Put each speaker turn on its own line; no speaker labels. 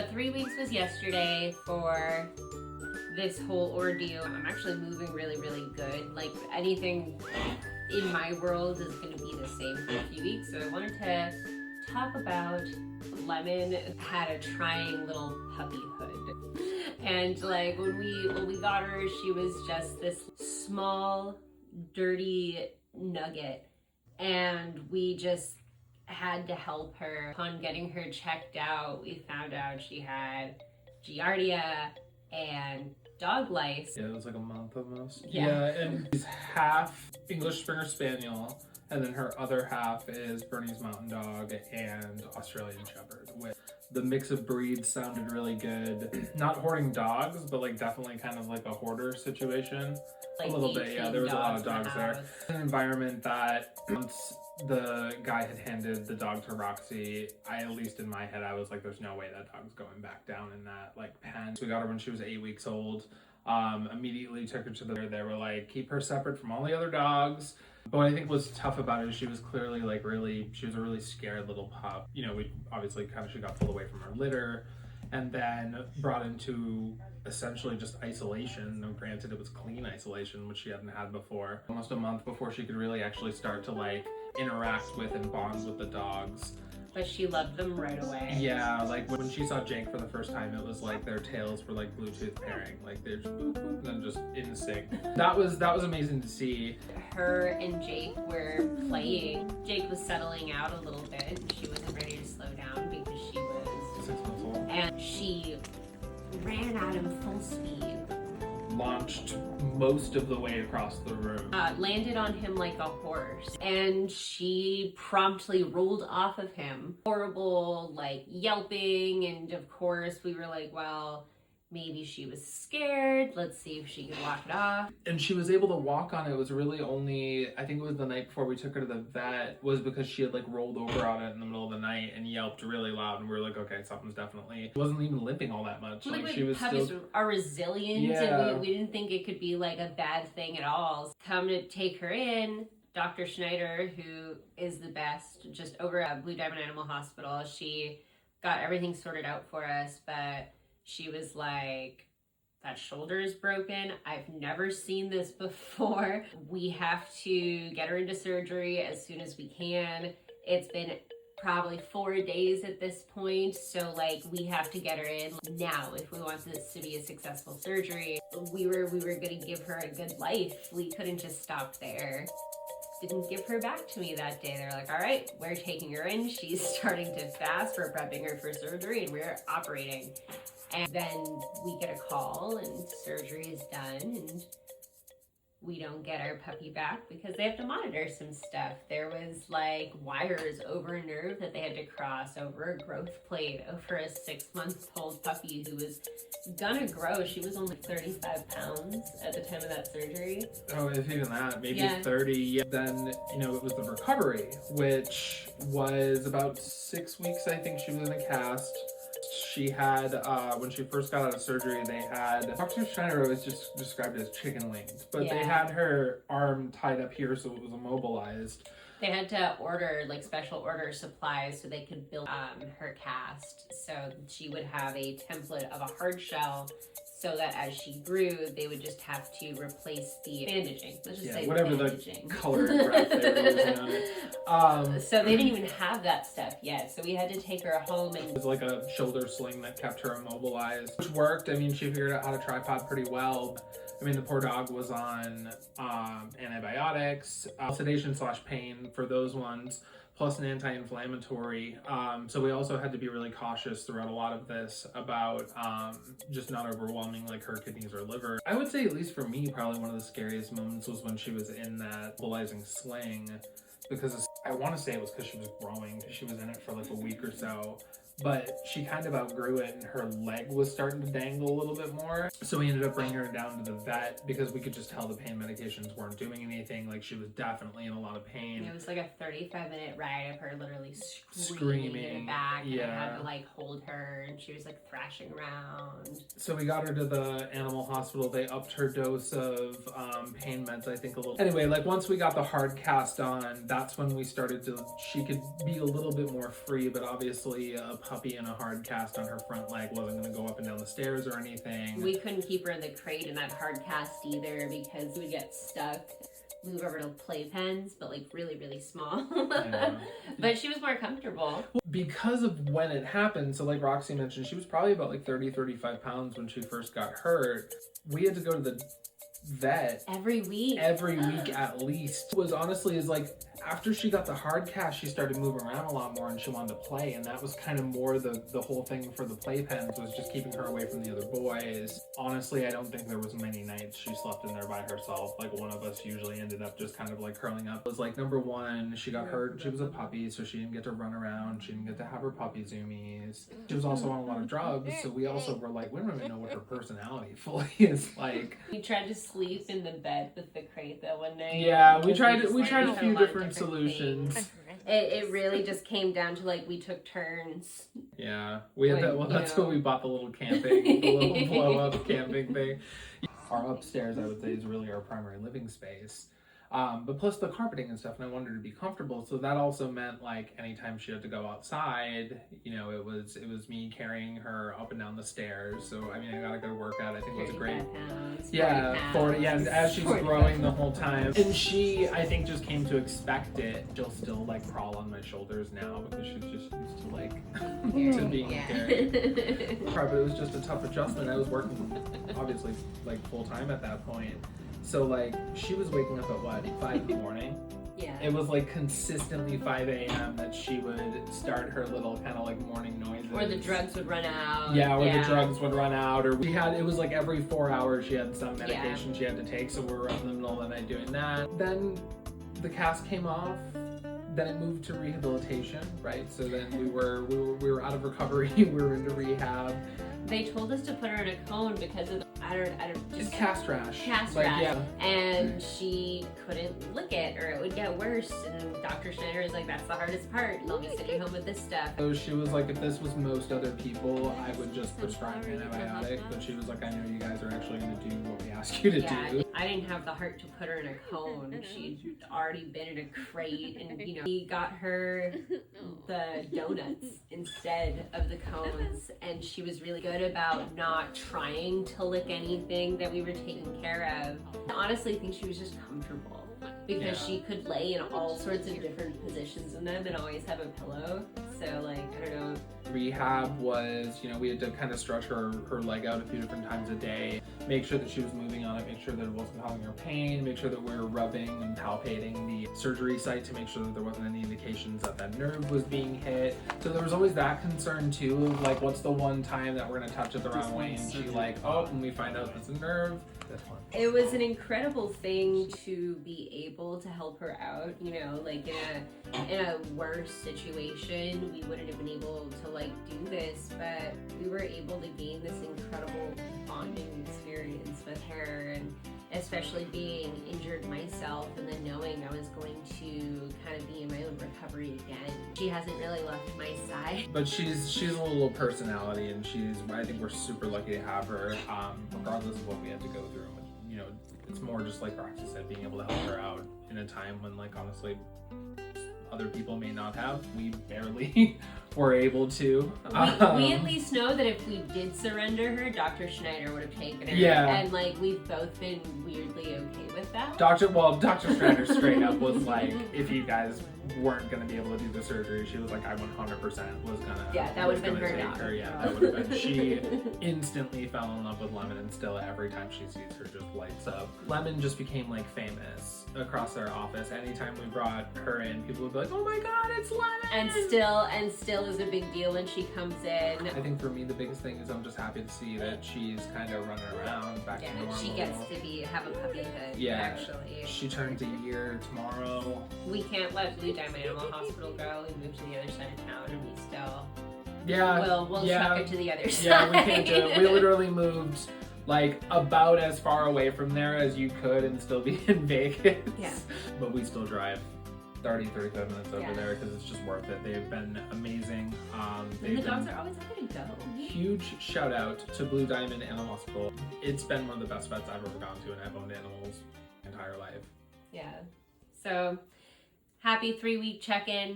3 weeks was yesterday for this whole ordeal. I'm actually moving really, really good. Like anything in my world is going to be the same for a few weeks. So I wanted to talk about Lemon had a trying little puppyhood. And like when we got her, she was just this small, dirty nugget. And we just had to help her. Upon getting her checked out, we found out she had Giardia and dog lice.
Yeah, it was like a month almost.
Yeah.
And she's half English Springer Spaniel, and then her other half is Bernese Mountain Dog and Australian Shepherd. With the mix of breeds sounded really good. Not hoarding dogs, but like definitely kind of like a hoarder situation.
Like
a little bit, yeah. There was a lot of dogs there. An environment that once the guy had handed the dog to Roxy, at least in my head, I was like, there's no way that dog's going back down in that like pen. So we got her when she was 8 weeks old. Immediately took her to they were like, keep her separate from all the other dogs. But what I think was tough about it is she was clearly like she was a really scared little pup. You know, we obviously she got pulled away from her litter and then brought into essentially just isolation. Now, granted, it was clean isolation, which she hadn't had before. Almost a month before she could really actually start to like interact with and bond with the dogs.
But she loved them right away.
Yeah, like when she saw Jake for the first time, it was like their tails were like Bluetooth pairing, like they're just boop, boop, and then just in sync. That was amazing to see.
Her and Jake were playing. Jake was settling out a little bit, and she wasn't ready to slow down because she was
6 months old.
And she ran at him full speed.
Launched most of the way across the room.
Landed on him like a horse, and she promptly rolled off of him. Horrible, like yelping, and of course we were like, well, maybe she was scared. Let's see if she can walk it off.
And she was able to walk on it. It was really only, I think it was the night before we took her to the vet, was because she had like rolled over on it in the middle of the night and yelped really loud, and we were like, okay, something's definitely, she wasn't even limping all that much.
Like
she was
puppies
still
are resilient,
yeah.
And we didn't think it could be like a bad thing at all. Come to take her in, Dr. Schneider, who is the best, just over at Blue Diamond Animal Hospital, she got everything sorted out for us, but she was like, that shoulder is broken. I've never seen this before. We have to get her into surgery as soon as we can. It's been probably 4 days at this point. So like we have to get her in now if we want this to be a successful surgery. We were gonna give her a good life. We couldn't just stop there. Didn't give her back to me that day. They're like, all right, we're taking her in. She's starting to fast. We're prepping her for surgery and we're operating. And then we get a call and surgery is done and we don't get our puppy back because they have to monitor some stuff. There was like wires over a nerve that they had to cross over a growth plate over a 6-month-old puppy who was gonna grow. She was only 35 pounds at the time of that surgery.
Oh, if even that, maybe
yeah.
30. Yeah. Then, it was the recovery, which was about 6 weeks, I think she was in a cast. She had, when she first got out of surgery, they had, Dr. Schneider was just described as chicken wings, but they had her arm tied up here so it was immobilized.
They had to order, like special order supplies so they could build her cast. So she would have a template of a hard shell so that as she grew, they would just have to replace the bandaging. Let's just say
whatever
bandaging.
The color and breath they were using on it.
So they didn't even have that stuff yet. So we had to take her home and...
It was like a shoulder sling that kept her immobilized, which worked. I mean, she figured out how to tripod pretty well. I mean, the poor dog was on antibiotics, sedation/pain for those ones, plus an anti-inflammatory. So we also had to be really cautious throughout a lot of this about just not overwhelming like her kidneys or liver. I would say, at least for me, probably one of the scariest moments was when she was in that mobilizing sling, because I want to say it was because she was growing. She was in it for like a week or so. But she kind of outgrew it and her leg was starting to dangle a little bit more. So we ended up bringing her down to the vet because we could just tell the pain medications weren't doing anything. Like she was definitely in a lot of pain.
It was like a 35-minute ride of her literally screaming in the back.
Yeah.
And I had to like hold her and she was like thrashing around.
So we got her to the animal hospital. They upped her dose of pain meds, I think, a little. Anyway, like once we got the hard cast on, that's when we started to, she could be a little bit more free, but obviously a puppy in a hard cast on her front leg, wasn't going to go up and down the stairs or anything.
We couldn't keep her in the crate in that hard cast either because we would get stuck. Move over to playpens, but like really, really small.
Yeah.
But she was more comfortable.
Because of when it happened, so like Roxy mentioned, she was probably about like 35 pounds when she first got hurt. We had to go to the vet
Every week
at least. It was honestly is like after she got the hard cast, she started moving around a lot more and she wanted to play, and that was kind of more the whole thing for the playpens, was just keeping her away from the other boys. Honestly, I don't think there was many nights she slept in there by herself. Like one of us usually ended up just kind of like curling up. It was like, number one, she got hurt, she was a puppy, so she didn't get to run around, she didn't get to have her puppy zoomies. She was also on a lot of drugs, so we also were like, we don't even know what her personality fully is like.
we tried to sleep in the bed with the crate that one night.
Yeah, we tried
just
a
learned
few
lot of
different solutions.
things. It really just came down to like we took turns.
Yeah, we had
Like,
that. Well,
you
that's
know.
when we bought the little camping, the little blow up camping thing. Our upstairs, I would say, is really our primary living space. But plus the carpeting and stuff, and I wanted her to be comfortable. So that also meant like anytime she had to go outside, you know, it was me carrying her up and down the stairs. So I mean, I got a good workout. I think it was a great.
35 pounds,
40, yeah, and as she's
40
growing the
pounds.
whole time. And she, I think, just came to expect it. She'll still like crawl on my shoulders now because she's just used to like to being carried. But it was just a tough adjustment. I was working obviously like full time at that point. So like she was waking up at what, 5 in the morning?
Yeah.
It was like consistently 5 a.m. that she would start her little kind of like morning noises.
Or the drugs would run out.
Yeah, or the drugs would run out, or it was like every 4 hours she had some medication she had to take, so we were up in the middle of the night doing that. Then the cast came off, then it moved to rehabilitation, right? So then we were out of recovery, we were into rehab.
They told us to put her in a cone because of
It's cast rash.
Cast
Like,
rash.
yeah.
And she couldn't lick it or it would get worse. And Dr. Schneider is like, that's the hardest part. They'll be sitting home with this stuff.
So she was like, if this was most other people, I would just prescribe an antibiotic. But she was like, I know you guys are actually going to do what we ask you to do.
I didn't have the heart to put her in a cone. She'd already been in a crate, and you know, we got her the donuts instead of the cones, and she was really good about not trying to lick anything that we were taking care of. I honestly think she was just comfortable because she could lay in all sorts of different positions in them and always have a pillow. So like, I don't know.
Rehab was, you know, we had to kind of stretch her leg out a few different times a day, make sure that she was moving on it, make sure that it wasn't causing her pain, make sure that we were rubbing and palpating the surgery site to make sure that there wasn't any indications that that nerve was being hit. So there was always that concern too, of like, what's the one time that we're gonna touch it the wrong way, and she like, oh, and we find out it's a nerve.
It was an incredible thing to be able to help her out, you know, like in a worse situation, we wouldn't have been able to like do this, but we were able to gain this incredible bonding experience with her, and especially being injured myself and then knowing I was going to kind of be in my own recovery again. She hasn't really left my side.
But she's a little personality, and I think we're super lucky to have her, regardless of what we had to go through. You know, it's more just like Roxy said, being able to help her out in a time when, like, honestly, other people may not have. We barely were able to.
We at least know that if we did surrender her, Dr. Schneider would have taken her.
Yeah.
And like, we've both been weirdly okay with that.
Dr. Schneider straight up was like, if you guys weren't going to be able to do the surgery, she was like, I 100% was gonna.
Yeah, that would have been her
take
dog.
her. Yeah, that would have been. She instantly fell in love with Lemon, and still every time she sees her, just lights up. Lemon just became like famous across our office. Anytime we brought her in, people would be like, oh my god, it's Lemon!
And still is a big deal when she comes in.
I think for me the biggest thing is I'm just happy to see that she's kind of running around back to normal.
She gets to have a puppyhood.
Yeah.
Actually,
She turns a year tomorrow.
we can't let Blue Diamond Animal Hospital go. We moved to the other side of town, and we still we'll truck it to the other side.
Yeah, we can't do it. We literally moved like about as far away from there as you could and still be in Vegas.
Yeah.
But we still drive 35 minutes over there because it's just worth it. They've been amazing.
And the dogs are always happy to go.
Huge shout out to Blue Diamond Animal Hospital. It's been one of the best vets I've ever gone to, and I've owned animals my entire life.
Yeah. So happy 3-week check-in.